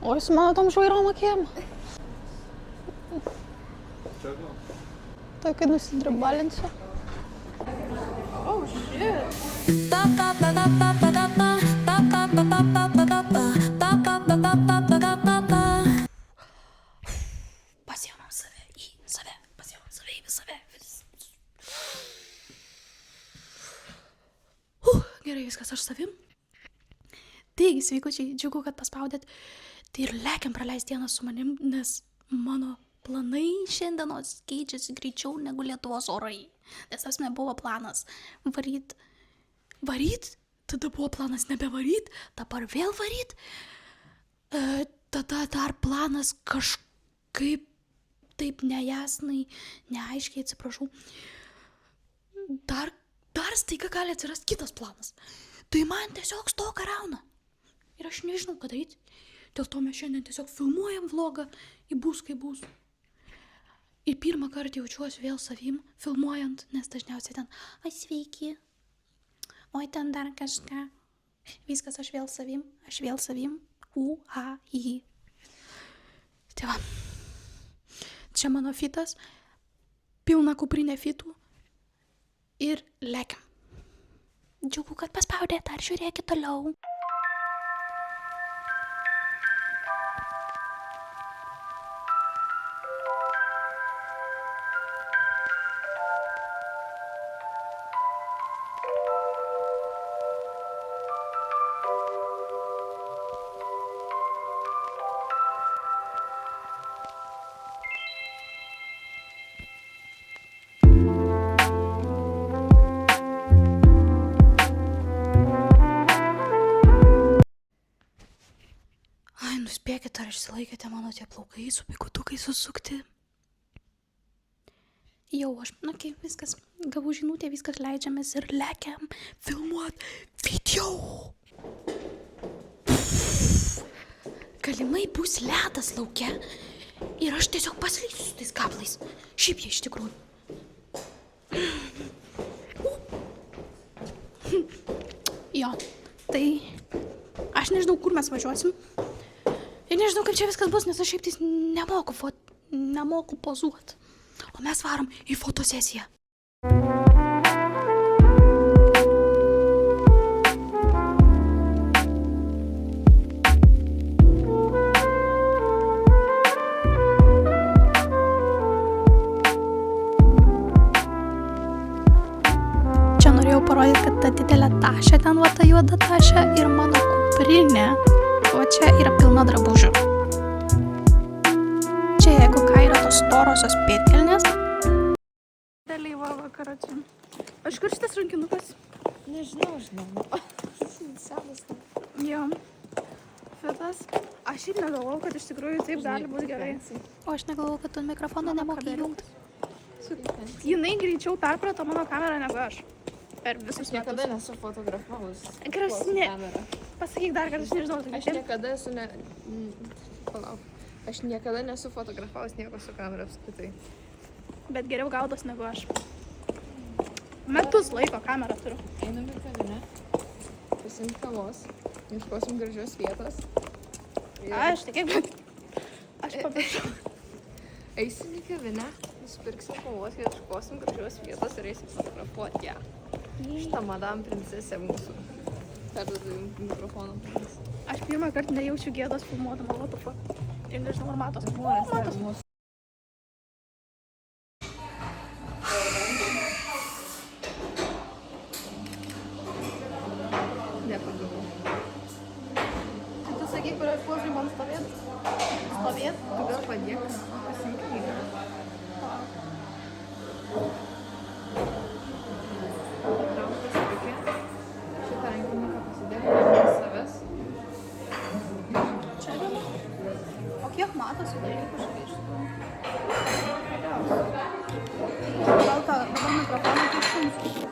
Oi, su mano tom žvairom akiem. Čia gal? Tai kai nusidribalinsiu. Oh, shit. Pasiemam save į save. Pasiemam save į save. Gerai, viskas, aš savim. Taigi, sveikučiai, džiugu, kad paspaudėt. Tai ir lekiam praleisti dieną su manim, nes mano planai šiandienos keičiasi greičiau negu Lietuvos orai. Nes tas nebuvo planas varyt, tada buvo planas nebevaryt, dabar vėl varyt, tada dar planas kažkaip taip nejasnai, neaiškiai, atsiprašau, dar staiga gali atsirasti kitas planas. Tai man tiesiog stoka rauna. Ir aš nežinau, ką daryti. Dėl to mes šiandien tiesiog filmuojam vlogą, į bus kaip bus. Ir pirmą kartą jaučiuosi vėl savim, filmuojant, nes dažniausiai ten, ai sveiki, oi ten dar kažką. Viskas, aš vėl savim, u-a-i. Tai va, čia mano fitas, pilna kuprinė fitų ir lekiam. Džiugu, kad paspaudėt, ar žiūrėkit toliau. Nuspėkit, ar išsilaikėte mano tie plaukai su pikutukai susukti. Jau aš, okei, viskas, gavau žinutę, viskas leidžiamės ir lekiam filmuot video. Galimai bus ledas lauke ir aš tiesiog paslysiu su tais kablais. Šiaip jie iš tikrųjų. Jo, tai aš nežinau, kur mes važiuosim. Ir nežinau, kaip čia viskas bus, nes aš šiaip tais nemoku pozuot. O mes varom į fotosesiją. Čia norėjau parodyti, kad ta didelė tašė ten, va ta juoda tašė ir mano kuprinė. O čia yra pilna drabužių. Čia jeigu ką yra tos storosios pėdkelnės. Dalyva vakaračių. Aš kur šitas rankinukas? Nežinau. Senas. Jo. Fitas. Aš ir negalvojau, kad iš tikrųjų taip gali būti gerai. O aš negalvojau, kad tu mikrofoną nemoki įjungti. Jinai greičiau perprato mano kamerą negu aš. Per visus metus. Niekada nesu fotografavus. Pasakyk dar, kad aš nežinau. Aš niekada nesu fotografavus nieko su kamera apskritai. Bet geriau gaudos negu aš. Metus laiko kamerą turiu. Einam į kavinę, pasimti kavos, ieškosim gražios vietos. Aš tai kaip, bet aš pamiršau. Eisim į kavinę, nusipirksim kavos, ieškosim gražios vietos ir eisim fotografuoti ją. Šitą madam princesė mūsų. Perduodu jums mikrofoną. Aš pirmą kartą nejaučiu gėdos filmuodama, what the fuck. Ir nežinau, ar matos. Matos. Nepagavau. Tai tu sakyk, kurioj požiūrį man stovėt? Stovėt? Tu gal padėk, pasiimk knygą. Kiek matosi dalykų šitai iš tikrųjų? Gal tą dabar mikrofoną išjungsiu.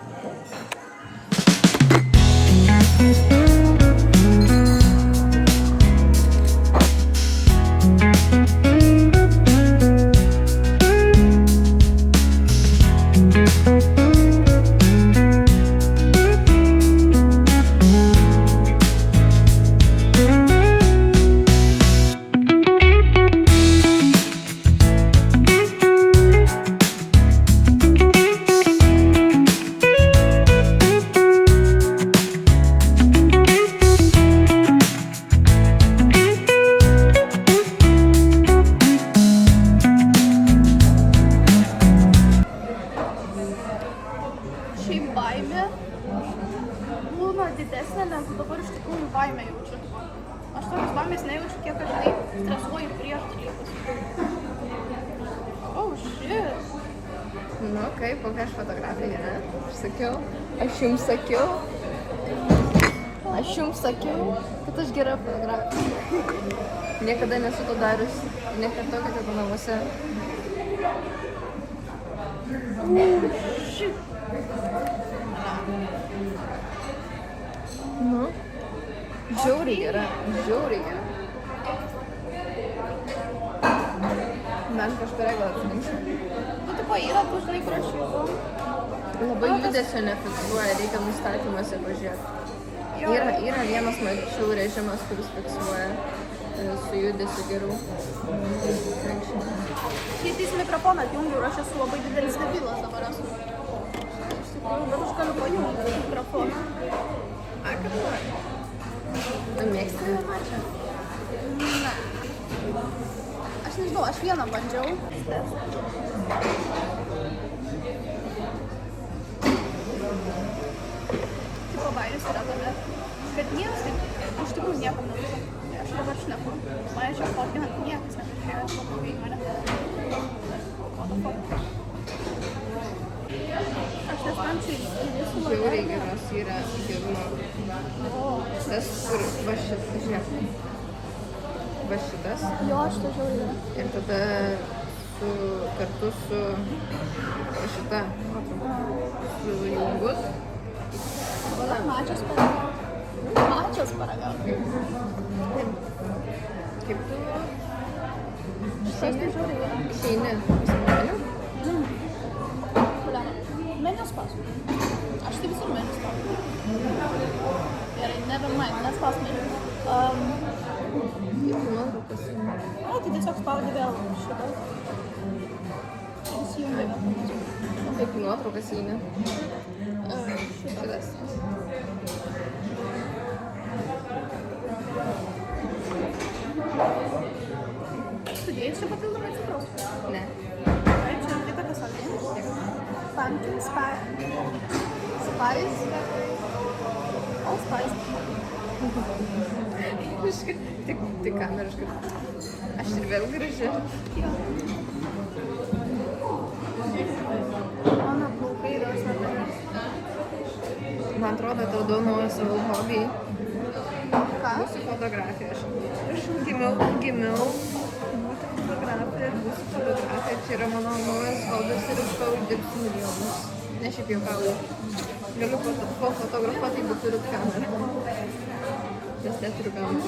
nejaučiu, kiek aš, žinai, stresuoju prieš dalykus. Oh, shit. Nu, kaip, kokia aš fotografija, ne? Aš jums sakiau, kad aš gera fotografija. Niekada nesu to darius, niekada to, kad esu namuose. Nu, žiauriai gera. Bent kažkuria gal atsirinksiu. Nu, tipo, yra tų, žinai, kur aš jau. Labai judesio nefiksuoja, reikia nustatymuose pažiūrėti. Yra vienas mačiau režimas, kuris fiksuoja su judesiu geriau. Šitais mikrofoną atjungiu ir aš esu labai didelis debilas dabar esu. Iš tikrųjų, bet aš galiu pajungti mikrofoną. Ai, kad nori. Mėgsti pačią? Ne. Aš nežinau, aš vieną bandžiau. Tipo bairis yra tame, kad niekas taip iš tikrųjų niekam nenutiko. Aš dabar šneku. Mane čia fotkinant niekas nepažiūrėjo, aš labai į mane. What the fuck? Aš nesprančiu į visų Žiauriai geros yra gerumo. Tas, kur va šitas, žiūrėk. Va šitas. Jo, šitą žiauriai yra. Ir tada kartu su šita su jungus. Mačias paragau. Mačias paragau. Kaip tu Šitas tai žiauriai yra. išeini pasimaniau? Meniu spaus. Aš tai visur meniu spaus. Gerai, never mind, nespaus meniu. Kaip tu nuotraukas įmi? Tai tiesiog spaudi vėl šitą. Įsijungia vėl. Kaip nuotraukas įmi? Šitas. Sudėjai čia papildomai cukraus? Ne. Tai čia kita kasalė. Pumpkin spice. Allspice. Tik kameriškai. Aš ir vėl graži. Mano plaukai yra svarbiausia. Man atrodo, tau naują savo hobį. Ką? Būsiu fotografija. Aš gimiau būti fotografija ir būsiu fotografija. Čia yra mano naujas hobis ir iš to uždirbsiu milijonus. Ne šiaip juokauju. Galiu fotografuoti, jeigu turiu kamerą. Nes neturiu kamerą.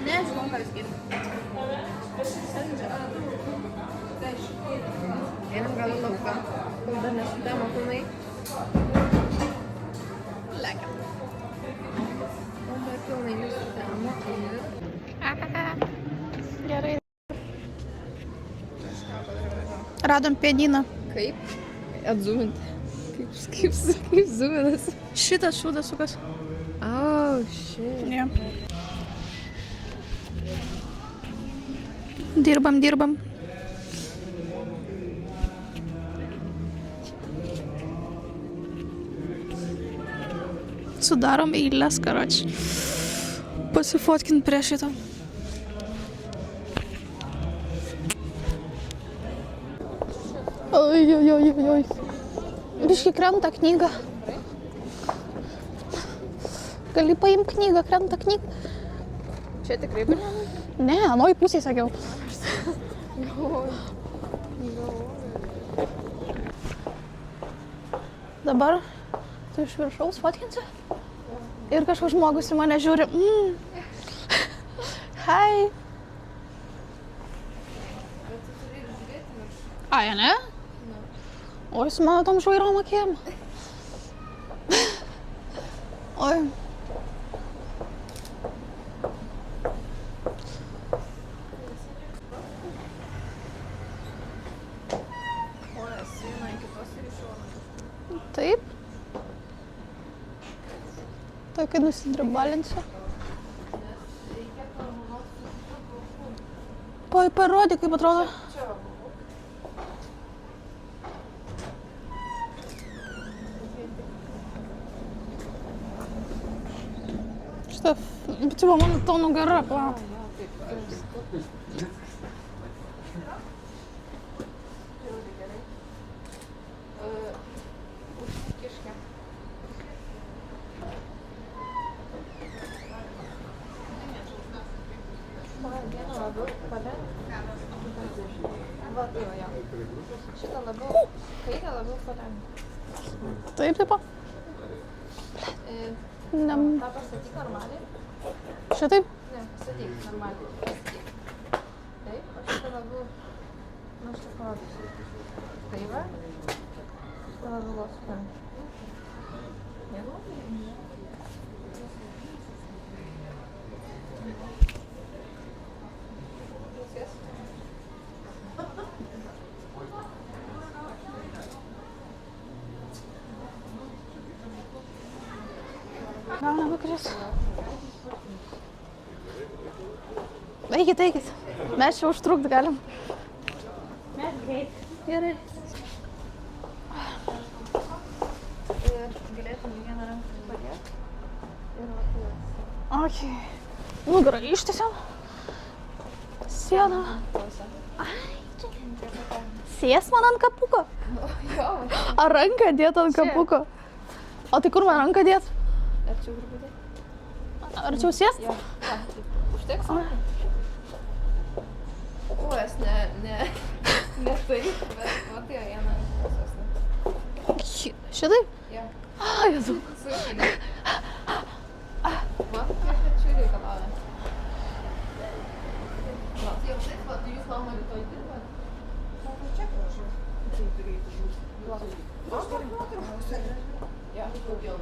Ne, žinau, ką jūs girdi. Einam gal į lauką, kol dar nesutemo pilnai. Lekiam. Kol dar pilnai nesutemo ir... Gerai. Radom pianiną. Kaip? Atzuminti. Kaip zuminas. Šitas šūdas sukas. Oh, shit. Yeah. Dirbam. Sudarom eilės, karoči. Pasifotkint prie šito. Oi. Biškai krenta knyga. Gali paimti knygą, krenta knyga. Čia tikrai bananai? Ne, anoj pusėj sakiau. Dabar tu iš viršaus fotkinsi ir kažkoks žmogus į mane žiūri. Hai. Ai, ne? O jis mano tom žvairom akiem. Oi. Taip. Tokį nusidribalinsiu. Parodyk, kaip atrodo. Šitą, bet čia mano to nugara, palauk. Kiškė. Vieną labiau palenk. Va, tai va, jo. Šitą labiau, kairę labiau palenk. Taip, taip. tą pastatyk normaliai. Šitaip? Ne, pastatyk normaliai. Pastatyk. Taip, o šitą labiau, nu, šitą parodysiu. Tai va, šitą labiau vos palenk. Gal nebakris. Eikit, eikit. Mes čia užtrukt galim. Mes greit. Gerai. Ir galėtum vieną ranką padėti. Ir va, tai Ok. Nugarą ištiesiam. Sėdam. Sės man ant kapuko. jo, Ar ranką dėt ant Čia. kapuko? O tai kur man ranką dėt? arčiau truputį. Arčiau sėst? Jo, va, taip. Užteks? Kojas ne taip, bet va tai vieną pusės. Šitaip? Jo. A, Jezu. Sušinė. Va, kiek čia reikalauja. Va, tai jau taip, va, tai jūs mama rytoj dirbat? Sako, čia prašau. Tai turėtų būti. Va. Aš dar nuotraukas. Jo, daugiau.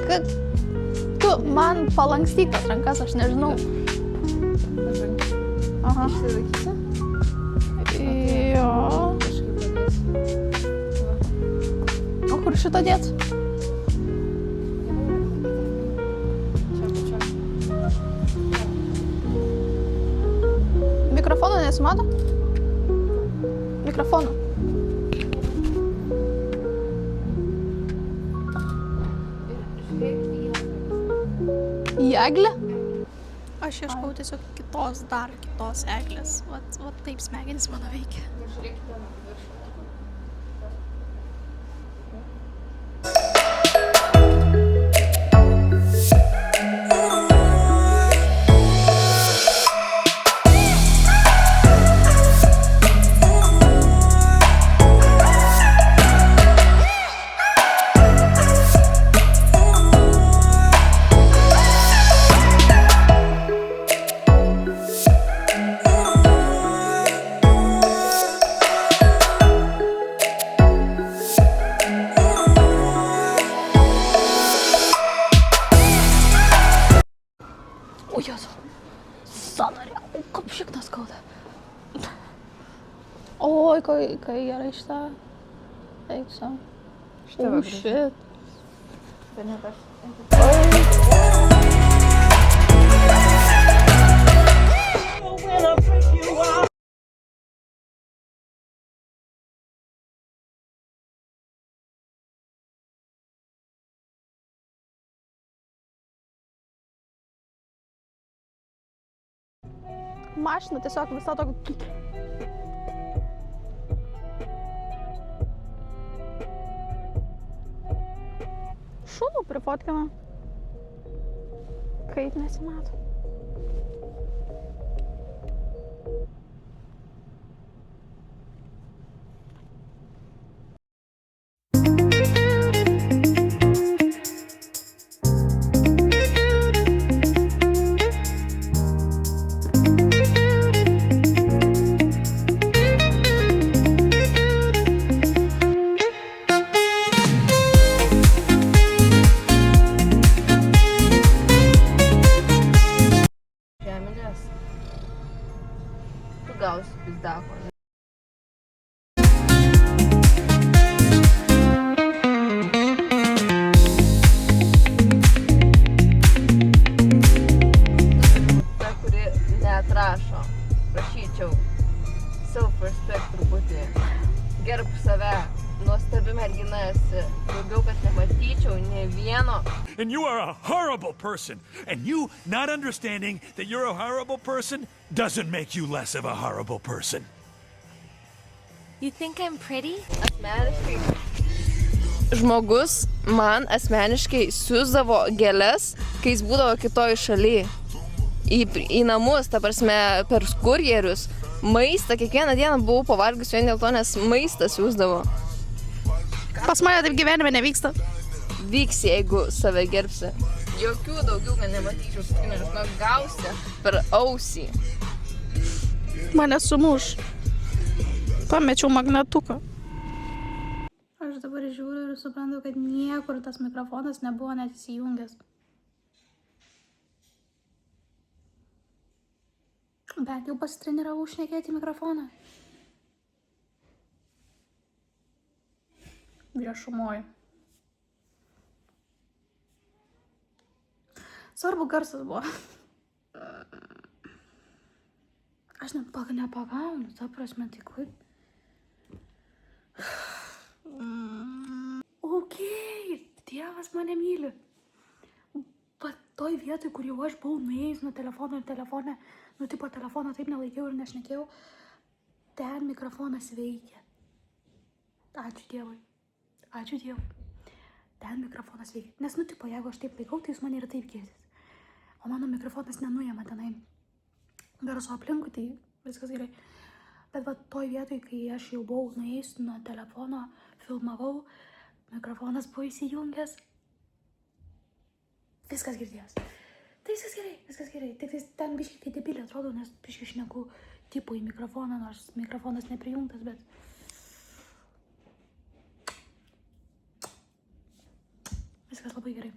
Kad tu man palankstyk tas rankas, aš nežinau. Aha. Išsilaikysi? Jo. Kažkaip padėsiu. Va. O kur šitą dėt? Čia. Mikrofono nesimato? Mikrofono. Į eglę? Aš ieškau tiesiog dar kitos eglės. Vat taip smegenys mano veikia. Žiūrėkite nuo viršų. O Jezu. Sąnarė. O, kaip šiknas skauda. Oi, kai gerai šitą. Eik sau. Šitą Oh, va graži. shit. Bet net aš. Mašina tiesiog visa tokia. Šunų prifotkina. Kaip nesimato. tave. Nuostabi mergina esi. Daugiau, kad nematyčiau ne vieno. And you are a horrible person. And you not understanding that you're a horrible person doesn't make you less of a horrible person. You think I'm pretty? Asmeniškai. Žmogus man asmeniškai siūsdavo gėles, kai jis būdavo kitoj šaly. Į namus, ta prasme, per kurjerius. Maistą, kiekvieną dieną buvau pavalgius vien dėl to, nes maistą siūsdavo. Pas mane taip gyvenime nevyksta. Vyks, jeigu save gerbsi. Jokių daugiau, kad nematyčiau sukinius, gausi per ausį. Mane sumuš. Pamečiau magnetuką. Aš dabar žiūriu ir suprantu, kad niekur tas mikrofonas nebuvo net įsijungęs. Bet jau pasitreniravau šnekėti mikrofoną. Viešumoje. Svarbu garsas buvo. Aš nepagaunu, ta prasme, tai kaip. Okei, Dievas mane myli. Bet toj vietoj, kur jau aš buvau nuėjus nuo telefono ir telefone, tipo telefoną taip nelaikiau ir nešnekėjau, ten mikrofonas veikia. Ačiū Dievui. Ačiū Dievui. Ten mikrofonas veikia. Nes, tipo, jeigu aš taip laikau, tai jūs mane ir taip girdit. O mano mikrofonas nenujama tenai garso aplinkui, tai viskas gerai. Bet va, toj vietoj, kai aš jau buvau nuėjus nuo telefono, filmavau, mikrofonas buvo įsijungęs. Viskas girdėjęs. Tai viskas gerai. Tik ten biškai kai debilė atrodo, nes biškai šneku tipo į mikrofoną, nors mikrofonas neprijungtas, bet... Viskas labai gerai.